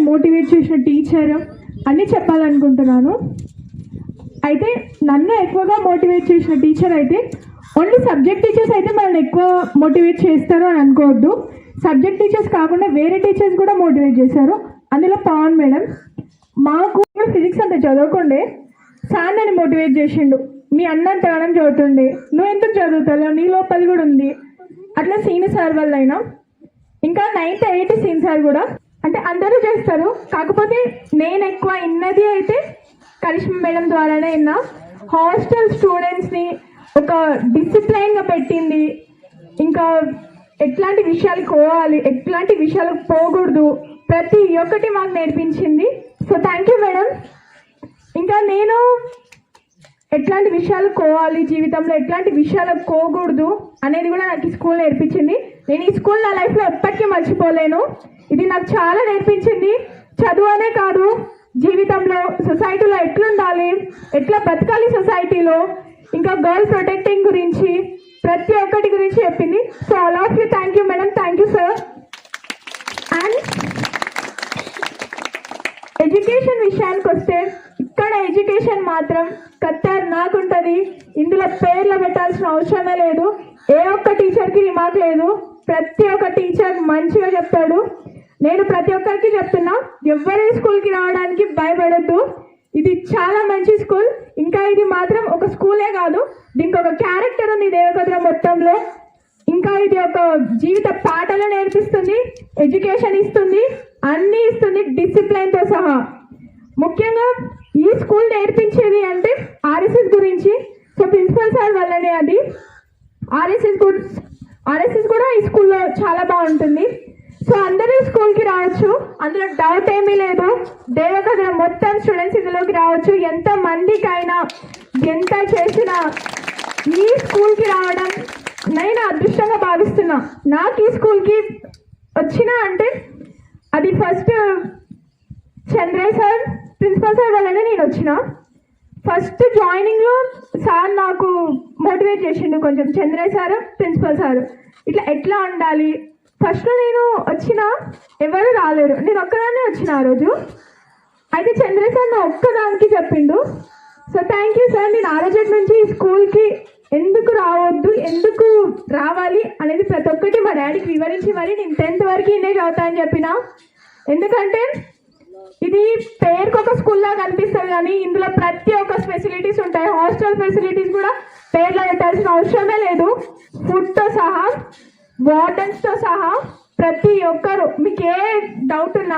Motivate చేసిన teacher అన్నీ చెప్పాలనుకుంటున్నాను. అయితే నన్ను ఎక్కువగా మోటివేట్ చేసిన టీచర్ అయితే ఓన్లీ సబ్జెక్ట్ టీచర్స్ అయితే మనల్ని ఎక్కువ మోటివేట్ చేస్తారు అని అనుకోవద్దు. సబ్జెక్ట్ టీచర్స్ కాకుండా వేరే టీచర్స్ కూడా మోటివేట్ చేశారు. అందులో పవన్ మేడం మాకు ఫిజిక్స్ అంత చదవకుండే సార్ నన్ను మోటివేట్ చేసిండు. మీ అన్నంత గణం చదువుతుండే, నువ్వు ఎంత చదువుతావు, నీ లోపల కూడా ఉంది. అట్లా సీని సార్ వల్ల అయినా ఇంకా 9th 8th సీని సార్ కూడా అంటే అందరూ చేస్తారు. కాకపోతే నేను ఎక్కువ ఇన్నది అయితే కరిష్మా మేడం ద్వారానే విన్నా. హాస్టల్ స్టూడెంట్స్ని ఒక డిసిప్లైన్గా పెట్టింది. ఇంకా ఎట్లాంటి విషయాలు పోవాలి, ఎట్లాంటి విషయాలకు పోకూడదు, ప్రతి ఒక్కటి మాకు నేర్పించింది. So thank you madam. ఇంకా నేను ఎట్లాంటి విషయాలు పోవాలి, జీవితంలో ఎట్లాంటి విషయాలకు పోకూడదు అనేది కూడా నాకు ఈ స్కూల్ నేర్పించింది. నేను ఈ స్కూల్ నా లైఫ్లో ఎప్పటికీ మర్చిపోలేను. ఇది నాకు చాలా నేర్పించింది. చదువు అనే కాదు, జీవితంలో సొసైటీలో ఎట్లుండాలి, ఎట్లా బ్రతకాలి సొసైటీలో, ఇంకా గర్ల్ ప్రొటెక్టింగ్ గురించి ప్రతి ఒక్కటి గురించి చెప్పింది. So all of you thank you madam, thank you sir. And education విషయానికి వస్తే ఇక్కడ ఎడ్యుకేషన్ మాత్రం ఖతర్నాక్ ఉంటుంది. ఇందులో పేర్లు పెట్టాల్సిన అవసరమే లేదు. ఏ ఒక్క టీచర్కి రిమార్క్ లేదు. ప్రతి ఒక్క టీచర్ మంచిగా చెప్తాడు. నేను ప్రతి ఒక్కరికి చెప్తున్నా, ఎవరి స్కూల్కి రావడానికి భయపడద్దు. ఇది చాలా మంచి స్కూల్. ఇంకా ఇది మాత్రం ఒక స్కూలే కాదు, దీనికి ఒక క్యారెక్టర్ ఉంది దేవకద్ర మొత్తంలో. ఇంకా ఇది ఒక జీవిత పాఠాలు నేర్పిస్తుంది, ఎడ్యుకేషన్ ఇస్తుంది, అన్నీ ఇస్తుంది డిసిప్లైన్తో సహా. ముఖ్యంగా ఈ స్కూల్ నేర్పించేది అంటే ఆర్ఎస్ఎస్ గురించి. సో ప్రిన్సిపల్ సార్ వల్లనే అది. ఆర్ఎస్ఎస్ కూడా ఈ స్కూల్లో చాలా బాగుంటుంది. సో అందరూ స్కూల్కి రావచ్చు, అందులో డౌట్ ఏమీ లేదు. దేవకద్ర మొత్తం స్టూడెంట్స్ ఇందులోకి రావచ్చు. ఎంత మందికైనా ఎంత చేసినా ఈ స్కూల్కి రావడం నేను అదృష్టంగా భావిస్తున్నా. నాకు ఈ స్కూల్కి వచ్చినా అంటే అది first Chandraiah sir principal sir వల్లనే నేను వచ్చిన. ఫస్ట్ జాయినింగ్లో సార్ నాకు మోటివేట్ చేసిండు కొంచెం. చంద్రయ్య సార్, ప్రిన్సిపల్ సార్ ఇట్లా ఎట్లా ఉండాలి. ఫస్ట్లో నేను వచ్చిన ఎవరు రాలేరు, నేను ఒక్కదాన్నే వచ్చిన ఆ రోజు. అయితే చంద్రయ్య సార్ నా ఒక్కదానికి చెప్పిండు. So thank you sir. నేను ఆ రోజు నుంచి ఈ స్కూల్కి ఎందుకు రావద్దు, ఎందుకు రావాలి అనేది ప్రతి ఒక్కటి మా డాడీకి వివరించి మరి నేను 10th వరకు ఇన్నే చదువుతా అని చెప్పిన. ఎందుకంటే ఇది పేరుకు ఒక స్కూల్లా కనిపిస్తుంది కానీ ఇందులో ప్రతి ఒక్క ఫెసిలిటీస్ ఉంటాయి. హాస్టల్ ఫెసిలిటీస్ కూడా పేర్లో పెట్టాల్సిన అవసరమే లేదు. ఫుడ్తో సహా, వార్డెన్స్తో సహా ప్రతి ఒక్కరు, మీకు ఏ డౌట్ ఉన్నా